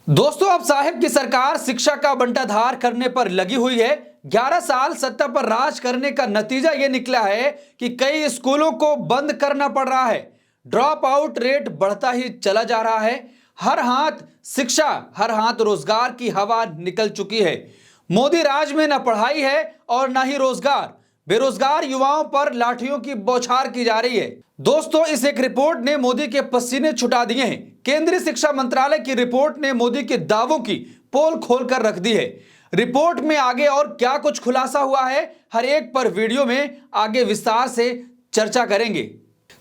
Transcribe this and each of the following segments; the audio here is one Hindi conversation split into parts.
दोस्तों, अब साहिब की सरकार शिक्षा का बंटाधार करने पर लगी हुई है। 11 साल सत्ता पर राज करने का नतीजा यह निकला है कि कई स्कूलों को बंद करना पड़ रहा है। ड्रॉप आउट रेट बढ़ता ही चला जा रहा है। हर हाथ शिक्षा, हर हाथ रोजगार की हवा निकल चुकी है। मोदी राज में न पढ़ाई है और न ही रोजगार। बेरोजगार युवाओं पर लाठियों की बौछार की जा रही है। दोस्तों, इस एक रिपोर्ट ने मोदी के पसीने छुटा दिए हैं। केंद्रीय शिक्षा मंत्रालय की रिपोर्ट ने मोदी के दावों की पोल खोलकर रख दी है। रिपोर्ट में आगे और क्या कुछ खुलासा हुआ है, हर एक पर वीडियो में आगे विस्तार से चर्चा करेंगे।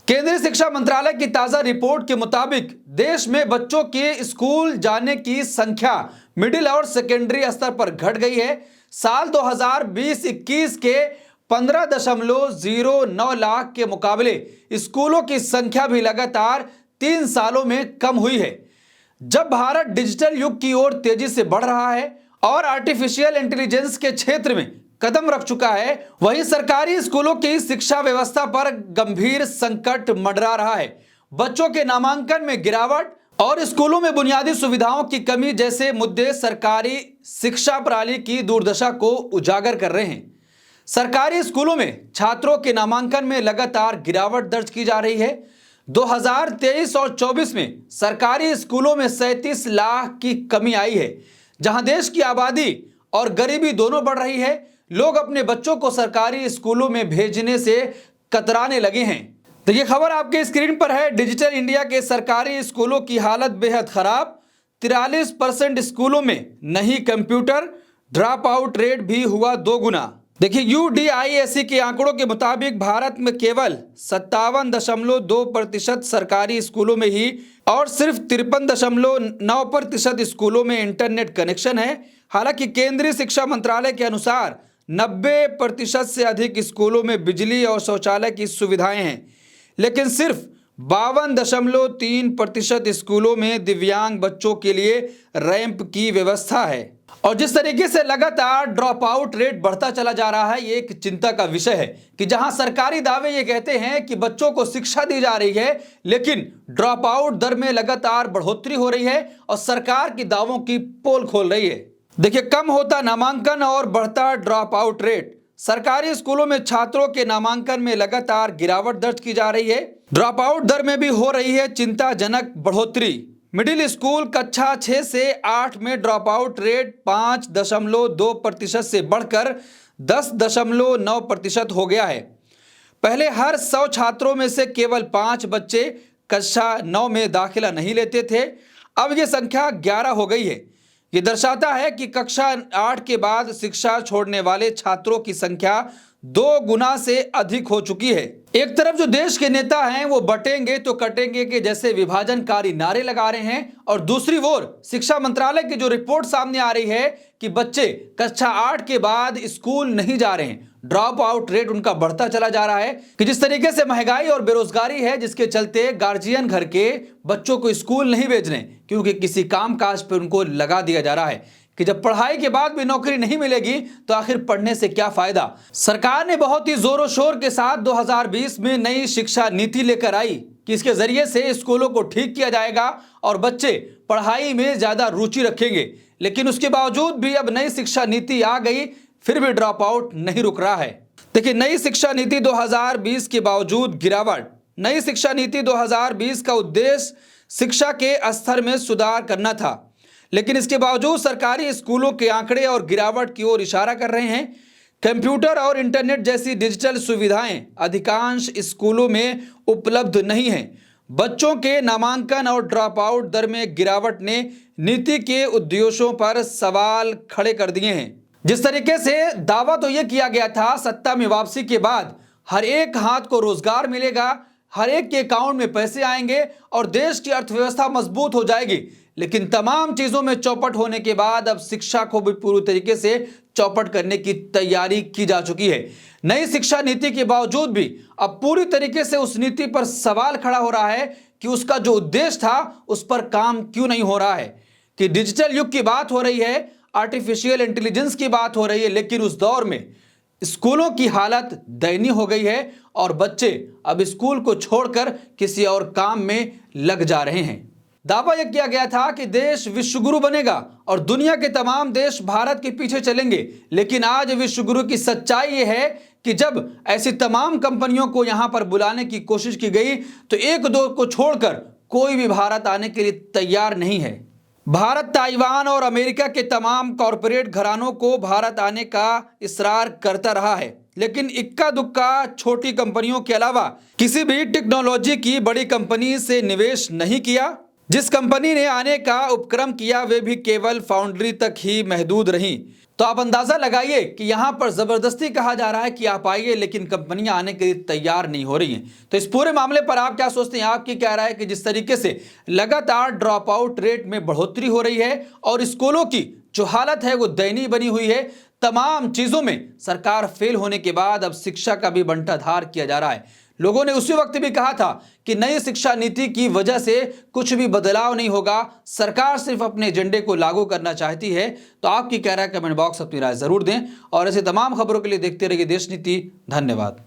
केंद्रीय शिक्षा मंत्रालय की ताजा रिपोर्ट के मुताबिक देश में बच्चों के स्कूल जाने की संख्या मिडिल और सेकेंडरी स्तर पर घट गई है। साल 2020-21 के 15.09 लाख के मुकाबले स्कूलों की संख्या भी लगातार 3 सालों में कम हुई है। जब भारत डिजिटल युग की ओर तेजी से बढ़ रहा है और आर्टिफिशियल इंटेलिजेंस के क्षेत्र में कदम रख चुका है, वहीं सरकारी स्कूलों की शिक्षा व्यवस्था पर गंभीर संकट मंडरा रहा है। बच्चों के नामांकन में गिरावट और स्कूलों में बुनियादी सुविधाओं की कमी जैसे मुद्दे सरकारी शिक्षा प्रणाली की दुर्दशा को उजागर कर रहे हैं। सरकारी स्कूलों में छात्रों के नामांकन में लगातार गिरावट दर्ज की जा रही है। 2023 और 24 में सरकारी स्कूलों में 37 लाख की कमी आई है। जहां देश की आबादी और गरीबी दोनों बढ़ रही है, लोग अपने बच्चों को सरकारी स्कूलों में भेजने से कतराने लगे हैं। तो ये खबर आपके स्क्रीन पर है। डिजिटल इंडिया के सरकारी स्कूलों की हालत बेहद खराब। 43% स्कूलों में नहीं कंप्यूटर। ड्रॉप आउट रेट भी हुआ 2 गुना। देखिए, UDIAC के आंकड़ों के मुताबिक भारत में केवल 57.2% सरकारी स्कूलों में ही और सिर्फ 53.9% स्कूलों में इंटरनेट कनेक्शन है। हालांकि केंद्रीय शिक्षा मंत्रालय के अनुसार 90% से अधिक स्कूलों में बिजली और शौचालय की सुविधाएं हैं, लेकिन सिर्फ 52.3% स्कूलों में दिव्यांग बच्चों के लिए रैंप की व्यवस्था है। और जिस तरीके से लगातार ड्रॉप आउट रेट बढ़ता चला जा रहा है, ये एक चिंता का विषय है कि जहां सरकारी दावे ये कहते हैं कि बच्चों को शिक्षा दी जा रही है, लेकिन ड्रॉप आउट दर में लगातार बढ़ोतरी हो रही है और सरकार की दावों की पोल खोल रही है। देखिए, कम होता नामांकन और बढ़ता ड्रॉप आउट रेट। सरकारी स्कूलों में छात्रों के नामांकन में लगातार गिरावट दर्ज की जा रही है। ड्रॉप आउट दर में भी हो रही है चिंताजनक बढ़ोतरी। मिडिल स्कूल कक्षा 6 से 8 में ड्रॉप आउट रेट 5.2% से बढ़कर 10.9% हो गया है। पहले हर 100 छात्रों में से केवल 5 बच्चे कक्षा 9 में दाखिला नहीं लेते थे। अब यह संख्या 11 हो गई है। ये दर्शाता है कि कक्षा 8 के बाद शिक्षा छोड़ने वाले छात्रों की संख्या 2 गुना से अधिक हो चुकी है। एक तरफ जो देश के नेता हैं वो बटेंगे तो कटेंगे के जैसे विभाजनकारी नारे लगा रहे हैं, और दूसरी ओर शिक्षा मंत्रालय की जो रिपोर्ट सामने आ रही है कि बच्चे कक्षा 8 के बाद स्कूल नहीं जा रहे हैं। ड्रॉप आउट रेट उनका बढ़ता चला जा रहा है कि जिस तरीके से महंगाई और बेरोजगारी है, जिसके चलते गार्जियन घर के बच्चों को स्कूल नहीं भेज रहे क्योंकि किसी काम काज पर उनको लगा दिया जा रहा है कि जब पढ़ाई के बाद भी नौकरी नहीं मिलेगी तो आखिर पढ़ने से क्या फायदा। सरकार ने बहुत ही जोरों शोर के साथ 2020 में नई शिक्षा नीति लेकर आई कि इसके जरिए से स्कूलों को ठीक किया जाएगा और बच्चे पढ़ाई में ज्यादा रुचि रखेंगे। लेकिन उसके बावजूद भी अब नई शिक्षा नीति आ गई, फिर भी ड्रॉप आउट नहीं रुक रहा है। देखिए, नई शिक्षा नीति 2020 के बावजूद गिरावट। नई शिक्षा नीति 2020 का उद्देश्य शिक्षा के स्तर में सुधार करना था, लेकिन इसके बावजूद सरकारी स्कूलों के आंकड़े और गिरावट की ओर इशारा कर रहे हैं। कंप्यूटर और इंटरनेट जैसी डिजिटल सुविधाएं अधिकांश स्कूलों में उपलब्ध नहीं हैं। बच्चों के नामांकन और ड्रॉप आउट दर में गिरावट ने नीति के उद्देश्यों पर सवाल खड़े कर दिए हैं। जिस तरीके से दावा तो यह किया गया था सत्ता में वापसी के बाद हर एक हाथ को रोजगार मिलेगा, हर एक के अकाउंट में पैसे आएंगे और देश की अर्थव्यवस्था मजबूत हो जाएगी, लेकिन तमाम चीजों में चौपट होने के बाद अब शिक्षा को भी पूरी तरीके से चौपट करने की तैयारी की जा चुकी है। नई शिक्षा नीति के बावजूद भी अब पूरी तरीके से उस नीति पर सवाल खड़ा हो रहा है कि उसका जो उद्देश्य था उस पर काम क्यों नहीं हो रहा है। कि डिजिटल युग की बात हो रही है, आर्टिफिशियल इंटेलिजेंस की बात हो रही है, लेकिन उस दौर में स्कूलों की हालत दयनीय हो गई है और बच्चे अब स्कूल को छोड़कर किसी और काम में लग जा रहे हैं। दावा यह किया गया था कि देश विश्वगुरु बनेगा और दुनिया के तमाम देश भारत के पीछे चलेंगे। लेकिन आज विश्वगुरु की सच्चाई यह है कि जब ऐसी तमाम कंपनियों को यहां पर बुलाने की कोशिश की गई तो एक दो को छोड़कर कोई भी भारत आने के लिए तैयार नहीं है। भारत ताइवान और अमेरिका के तमाम कॉरपोरेट घरानों को भारत आने का इसरार करता रहा है, लेकिन इक्का दुक्का छोटी कंपनियों के अलावा किसी भी टेक्नोलॉजी की बड़ी कंपनी से निवेश नहीं किया। जिस कंपनी ने आने का उपक्रम किया वे भी केवल फाउंड्री तक ही महदूद रही। तो आप अंदाजा लगाइए कि यहां पर जबरदस्ती कहा जा रहा है कि आप आइए, लेकिन कंपनियां आने के लिए तैयार नहीं हो रही हैं। तो इस पूरे मामले पर आप क्या सोचते हैं? आपकी क्या राय है कि जिस तरीके से लगातार ड्रॉप आउट रेट में बढ़ोतरी हो रही है और स्कूलों की जो हालत है वो दयनीय बनी हुई है, तमाम चीजों में सरकार फेल होने के बाद अब शिक्षा का भी बंटाधार किया जा रहा है। लोगों ने उसी वक्त भी कहा था कि नई शिक्षा नीति की वजह से कुछ भी बदलाव नहीं होगा, सरकार सिर्फ अपने एजेंडे को लागू करना चाहती है। तो आपकी क्या राय? कमेंट बॉक्स अपनी राय जरूर दें और ऐसे तमाम खबरों के लिए देखते रहिए देश नीति। धन्यवाद।